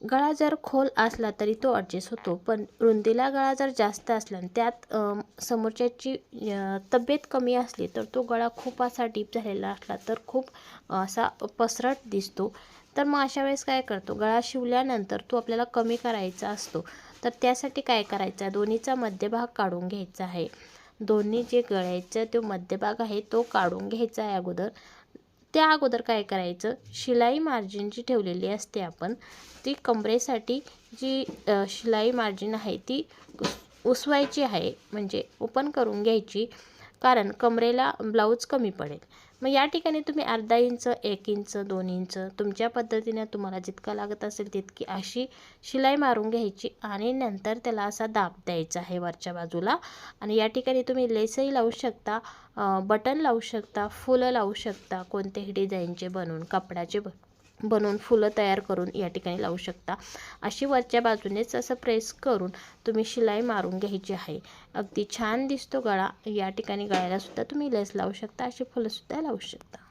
गळा जर खोल असला तरी तो ॲडजस्ट होतो, पण रुंदीला गळा जर जास्त असला आणि त्यात समोरच्याची तब्येत कमी असली तर तो गळा खूप असा डीप झालेला असला तर खूप असा पसरट दिसतो. तर मग अशा वेळेस काय करतो, गळा शिवल्यानंतर तो आपल्याला कमी करायचा असतो. तर त्यासाठी काय करायचं आहे, दोन्हीचा मध्यभाग काढून घ्यायचा आहे. दोन्ही जे गळ्याचा तो मध्यभाग आहे तो काढून घ्यायचा आहे अगोदर. त्या अगोदर काय करायचं, शिलाई मार्जिन जी ठेवलेली असते आपण, ती कमरेसाठी जी शिलाई मार्जिन आहे ती उसवायची आहे, म्हणजे ओपन करून घ्यायची, कारण कमरेला ब्लाऊज कमी पडेल. मग या ठिकाणी तुम्ही अर्धा इंच, 1 इंच, 2 इंच तुमच्या पद्धतीने तुम्हाला जितका लागत असेल तितकी अशी शिलाई मारून घ्यायची आणि नंतर त्याला असा दाब द्यायचा आहे वरच्या बाजूला. आणि या ठिकाणी तुम्ही लेसही लावू शकता, बटन लावू शकता, फुलं लावू शकता, कोणतेही डिझाईनचे बनवून कपड्याचे बनवून फुलं तयार करून या ठिकाणी लावू शकता. अशी वरच्या बाजूनेच असं प्रेस करून तुम्ही शिलाई मारून घ्यायची आहे. अगदी छान दिसतो गळा. या ठिकाणी गळ्याला सुद्धा तुम्ही लेस लावू शकता, अशी फुलंसुद्धा लावू शकता.